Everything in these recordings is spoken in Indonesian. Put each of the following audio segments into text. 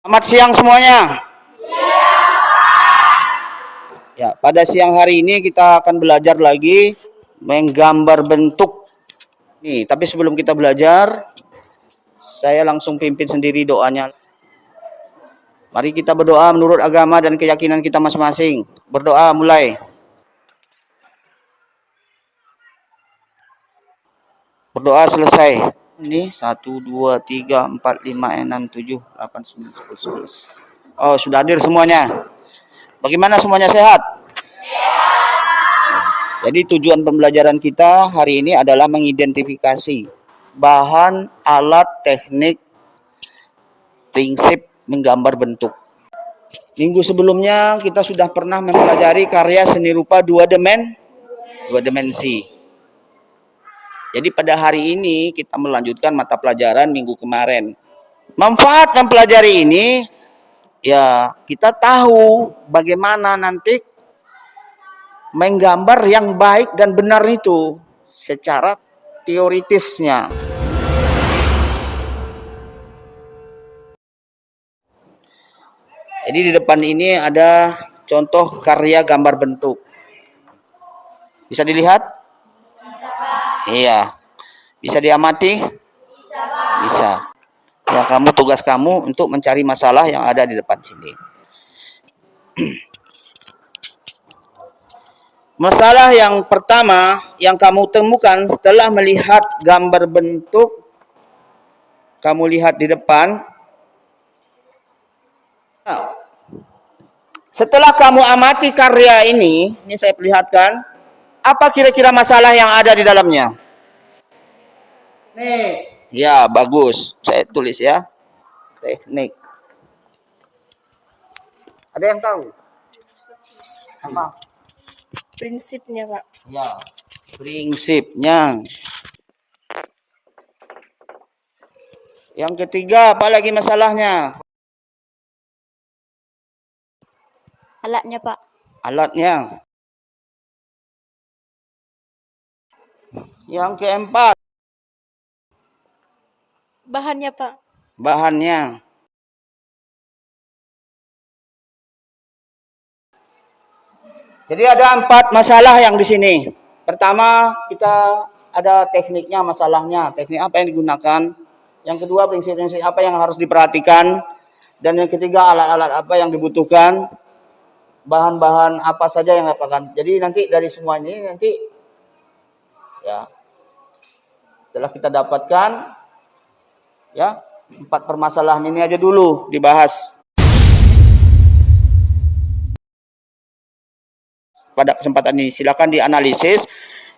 Selamat siang semuanya. Ya, pada siang hari ini kita akan belajar lagi menggambar bentuk. Nih, tapi sebelum kita belajar, saya langsung pimpin sendiri doanya. Mari kita berdoa menurut agama dan keyakinan kita masing-masing. Berdoa mulai. Berdoa selesai. Ini 1, 2, 3, 4, 5, 6, 7, 8, 9, 10, 11. Oh, sudah hadir semuanya. Bagaimana semuanya sehat? Jadi tujuan pembelajaran kita hari ini adalah mengidentifikasi bahan, alat, teknik, prinsip menggambar bentuk. Minggu sebelumnya kita sudah pernah mempelajari karya seni rupa dua dimensi. Jadi pada hari ini kita melanjutkan mata pelajaran minggu kemarin. Manfaat mempelajari ini, ya kita tahu bagaimana nanti menggambar yang baik dan benar itu secara teoritisnya. Jadi di depan ini ada contoh karya gambar bentuk. Bisa dilihat? Iya. Bisa diamati? Bisa. Ya, tugas kamu untuk mencari masalah yang ada di depan sini. Masalah yang pertama yang kamu temukan setelah melihat gambar bentuk, kamu lihat di depan. Setelah kamu amati karya ini saya perlihatkan, apa kira-kira masalah yang ada di dalamnya? Nih. Ya, bagus. Saya tulis ya. Teknik. Ada yang tahu? Apa? Prinsipnya, Pak. Ya, prinsipnya. Yang ketiga, apa lagi masalahnya? Alatnya, Pak. Alatnya. Yang keempat, Bahannya, Pak. bahannya. Jadi ada 4 masalah yang di sini. Pertama, kita ada tekniknya, masalahnya. Teknik apa yang digunakan. Yang kedua, prinsip-prinsip apa yang harus diperhatikan. Dan yang ketiga, alat-alat apa yang dibutuhkan. Bahan-bahan apa saja yang diperlukan. Jadi nanti dari semua ini ya setelah kita dapatkan ya 4 permasalahan ini aja dulu dibahas. Pada kesempatan ini silakan dianalisis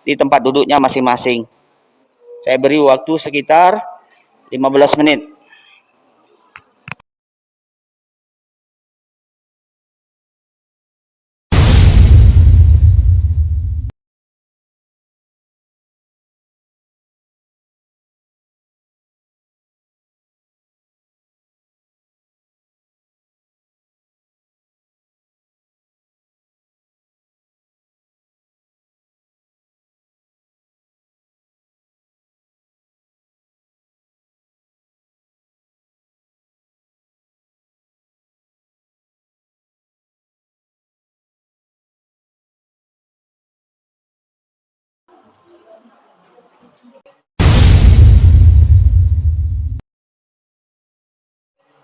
di tempat duduknya masing-masing. Saya beri waktu sekitar 15 menit.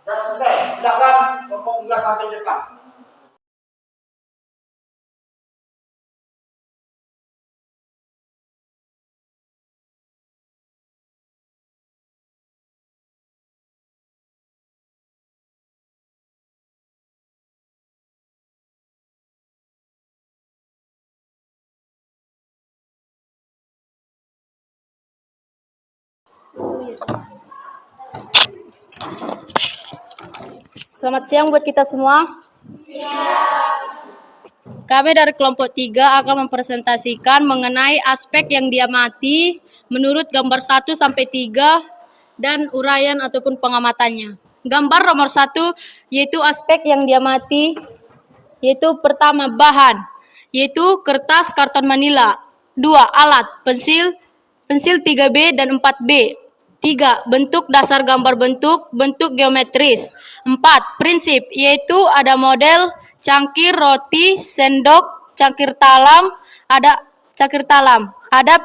Sudah selesai. Silakan kelompok 3 sampai depan. Selamat siang buat kita semua. Kami dari kelompok 3 akan mempresentasikan mengenai aspek yang diamati menurut gambar 1 sampai 3 dan uraian ataupun pengamatannya. Gambar nomor 1 yaitu aspek yang diamati, yaitu pertama bahan, yaitu kertas karton manila. 2 alat, pensil 3B dan 4B. 3. Bentuk dasar gambar bentuk geometris. 4. Prinsip, yaitu ada model, cangkir, roti, sendok, cangkir talam, ada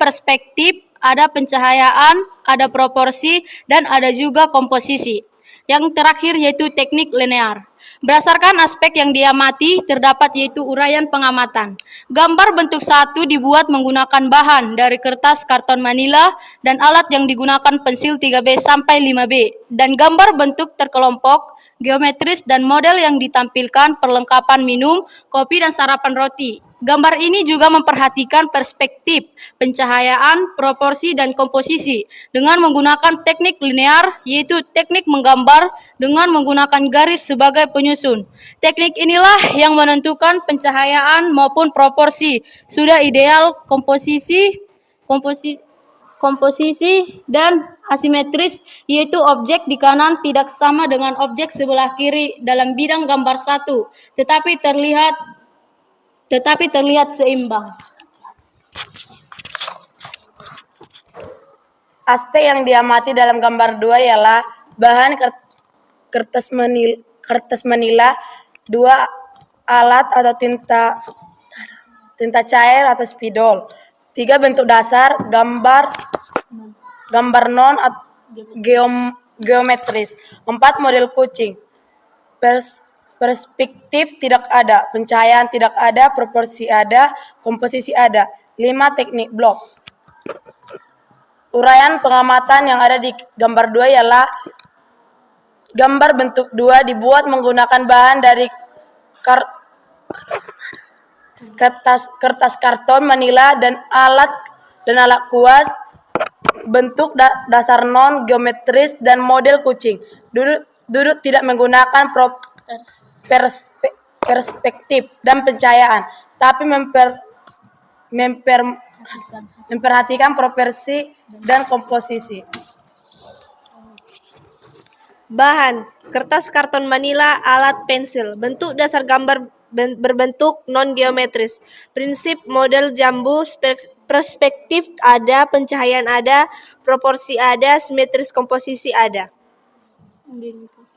perspektif, ada pencahayaan, ada proporsi, dan ada juga komposisi. Yang terakhir yaitu teknik linear. Berdasarkan aspek yang diamati, terdapat yaitu uraian pengamatan. Gambar bentuk 1 dibuat menggunakan bahan dari kertas karton manila dan alat yang digunakan pensil 3B sampai 5B. Dan gambar bentuk terkelompok, geometris dan model yang ditampilkan perlengkapan minum, kopi dan sarapan roti. Gambar ini juga memperhatikan perspektif, pencahayaan, proporsi, dan komposisi dengan menggunakan teknik linear, yaitu teknik menggambar dengan menggunakan garis sebagai penyusun. Teknik inilah yang menentukan pencahayaan maupun proporsi, sudah ideal, komposisi dan asimetris, yaitu objek di kanan tidak sama dengan objek sebelah kiri dalam bidang gambar 1, tetapi terlihat seimbang. Aspek yang diamati dalam gambar 2 ialah bahan kertas manila, 2 alat atau tinta cair atau spidol, 3 bentuk dasar gambar non geometris, 4 model kucing. Perspektif tidak ada, pencahayaan tidak ada, proporsi ada, komposisi ada. 5 teknik blok. Uraian pengamatan yang ada di gambar 2 ialah gambar bentuk 2 dibuat menggunakan bahan dari kertas karton manila dan alat kuas, bentuk dasar non geometris dan model kucing. Duduk tidak menggunakan perspektif dan pencahayaan, tapi memperhatikan proporsi dan komposisi. Bahan: kertas karton manila, alat pensil. Bentuk dasar gambar berbentuk non-geometris. Prinsip model jambu, perspektif ada, pencahayaan ada, proporsi ada, simetris komposisi ada.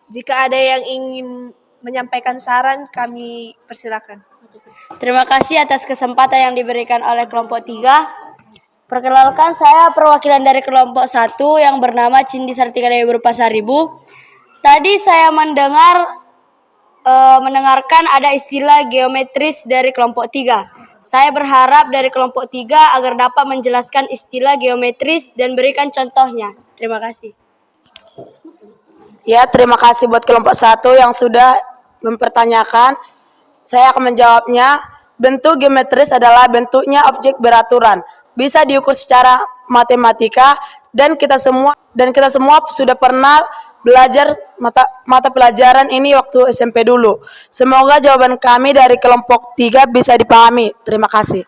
Jika ada yang ingin menyampaikan saran, kami persilakan. Terima kasih atas kesempatan yang diberikan oleh kelompok 3. Perkenalkan, saya perwakilan dari kelompok 1 yang bernama Cindi Sartika Dewi Berpasaribu. Tadi saya mendengarkan ada istilah geometris dari kelompok 3. Saya berharap dari kelompok 3 agar dapat menjelaskan istilah geometris dan berikan contohnya. Terima kasih. Ya, terima kasih buat kelompok 1 yang sudah mempertanyakan. Saya akan menjawabnya. Bentuk geometris adalah bentuknya objek beraturan. Bisa diukur secara matematika dan kita semua sudah pernah belajar mata pelajaran ini waktu SMP dulu. Semoga jawaban kami dari kelompok 3 bisa dipahami. Terima kasih.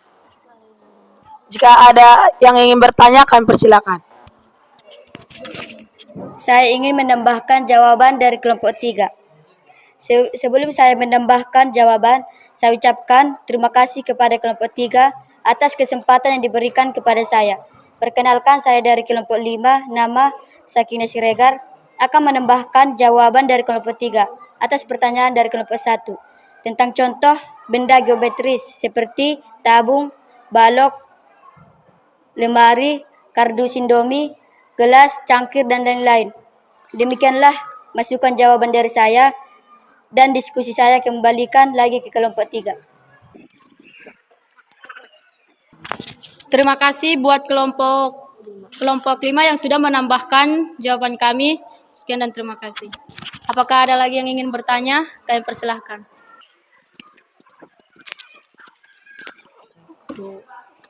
Jika ada yang ingin bertanya, kami persilakan. Saya ingin menambahkan jawaban dari kelompok 3. Sebelum saya menambahkan jawaban, saya ucapkan terima kasih kepada kelompok 3 atas kesempatan yang diberikan kepada saya. Perkenalkan, saya dari kelompok 5, nama Sakinah Siregar, akan menambahkan jawaban dari kelompok 3 atas pertanyaan dari kelompok 1 tentang contoh benda geometris seperti tabung, balok, lemari, kardus Indomie, gelas, cangkir, dan lain-lain. Demikianlah masukan jawaban dari saya, dan diskusi saya kembalikan lagi ke kelompok 3. Terima kasih buat kelompok 5 yang sudah menambahkan jawaban kami. Sekian dan terima kasih. Apakah ada lagi yang ingin bertanya? Kami persilahkan.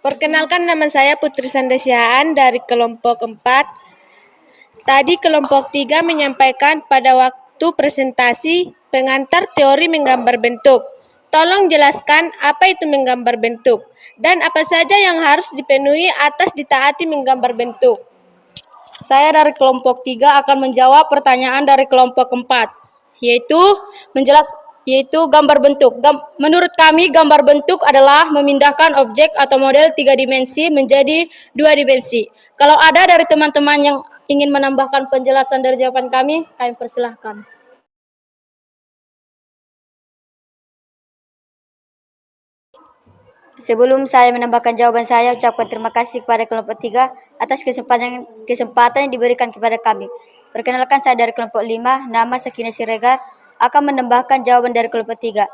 Perkenalkan, nama saya Putri Sandesiaan dari kelompok 4. Tadi kelompok 3 menyampaikan pada waktu presentasi pengantar teori menggambar bentuk. Tolong jelaskan apa itu menggambar bentuk dan apa saja yang harus dipenuhi atas ditaati menggambar bentuk. Saya dari kelompok 3 akan menjawab pertanyaan dari kelompok 4, yaitu gambar bentuk. Menurut kami, gambar bentuk adalah memindahkan objek atau model 3 dimensi menjadi 2 dimensi. Kalau ada dari teman-teman ingin menambahkan penjelasan dari jawaban kami persilahkan. Sebelum saya menambahkan jawaban saya, ucapkan terima kasih kepada kelompok 3 atas kesempatan yang diberikan kepada kami. Perkenalkan, saya dari kelompok 5, nama Sakina Siregar, akan menambahkan jawaban dari kelompok 3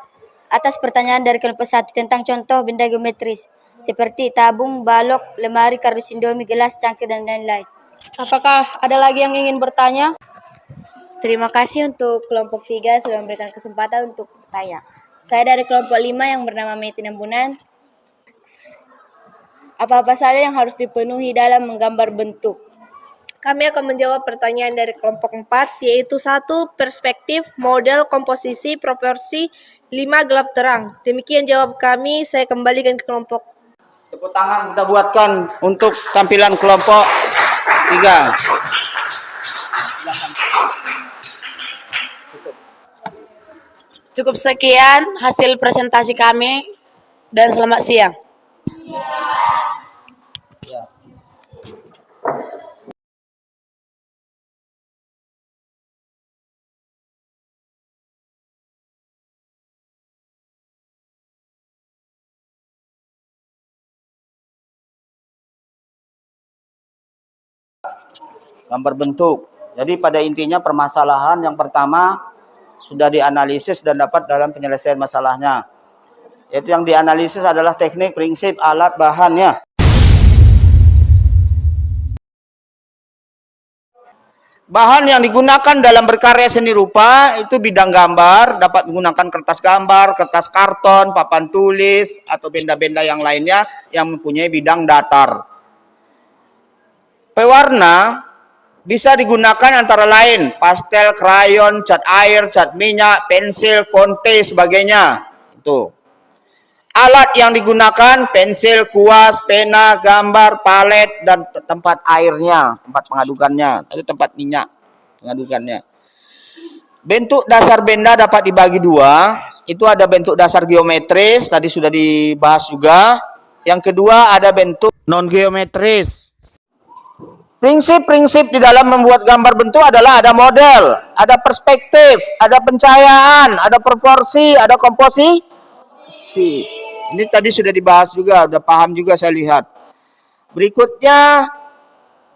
atas pertanyaan dari kelompok 1 tentang contoh benda geometris seperti tabung, balok, lemari, kardus indomie, gelas, cangkir, dan lain-lain. Apakah ada lagi yang ingin bertanya? Terima kasih untuk kelompok 3 sudah memberikan kesempatan untuk bertanya. Saya dari kelompok 5 yang bernama Meti Nambunan. Apa-apa saja yang harus dipenuhi dalam menggambar bentuk? Kami akan menjawab pertanyaan dari kelompok 4, yaitu 1. Perspektif, model, komposisi, proporsi, 5. Gelap terang. Demikian jawab kami, saya kembalikan ke kelompok. Tepuk tangan kita buatkan untuk tampilan kelompok 3. Cukup sekian hasil presentasi kami dan selamat siang. Gambar bentuk. Jadi pada intinya permasalahan yang pertama sudah dianalisis dan dapat dalam penyelesaian masalahnya. Yaitu yang dianalisis adalah teknik, prinsip, alat, bahannya. Bahan yang digunakan dalam berkarya seni rupa itu bidang gambar, dapat menggunakan kertas gambar, kertas karton, papan tulis, atau benda-benda yang lainnya yang mempunyai bidang datar. Pewarna bisa digunakan antara lain pastel, krayon, cat air, cat minyak, pensil, konte, sebagainya. Itu. Alat yang digunakan pensil, kuas, pena, gambar, palet, dan tempat airnya, tempat pengadukannya, atau tempat minyak pengadukannya. Bentuk dasar benda dapat dibagi dua. Itu ada bentuk dasar geometris, tadi sudah dibahas juga. Yang kedua ada bentuk non geometris. Prinsip-prinsip di dalam membuat gambar bentuk adalah ada model, ada perspektif, ada pencahayaan, ada proporsi, ada komposisi. Ini tadi sudah dibahas juga, udah paham juga saya lihat. Berikutnya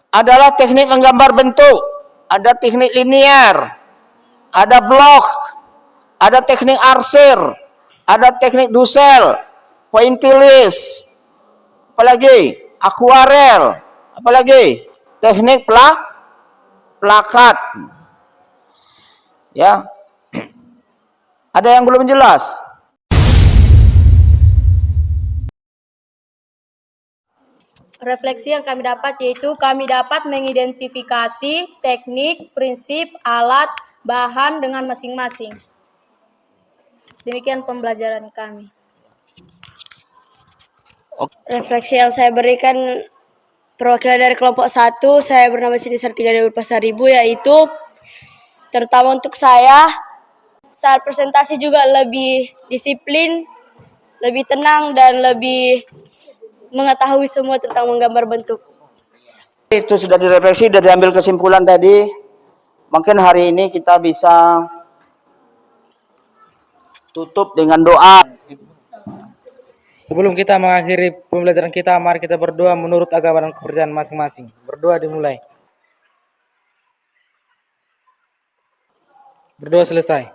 adalah teknik menggambar bentuk. Ada teknik linier, ada blok, ada teknik arsir, ada teknik dusel, pointillis, apalagi akuarel, apalagi teknik plakat. Ya. Ada yang belum jelas? Refleksi yang kami dapat yaitu kami dapat mengidentifikasi teknik, prinsip, alat, bahan dengan masing-masing. Demikian pembelajaran kami. Refleksi yang saya berikan perwakilan dari kelompok 1, saya bernama Siti Sartiga Dewi Pasaribu, yaitu terutama untuk saya saat presentasi juga lebih disiplin, lebih tenang, dan lebih mengetahui semua tentang menggambar bentuk. Itu sudah direfleksi, sudah diambil kesimpulan tadi. Mungkin hari ini kita bisa tutup dengan doa. Sebelum kita mengakhiri pembelajaran kita, mari kita berdoa menurut agama dan kepercayaan masing-masing. Berdoa dimulai. Berdoa selesai.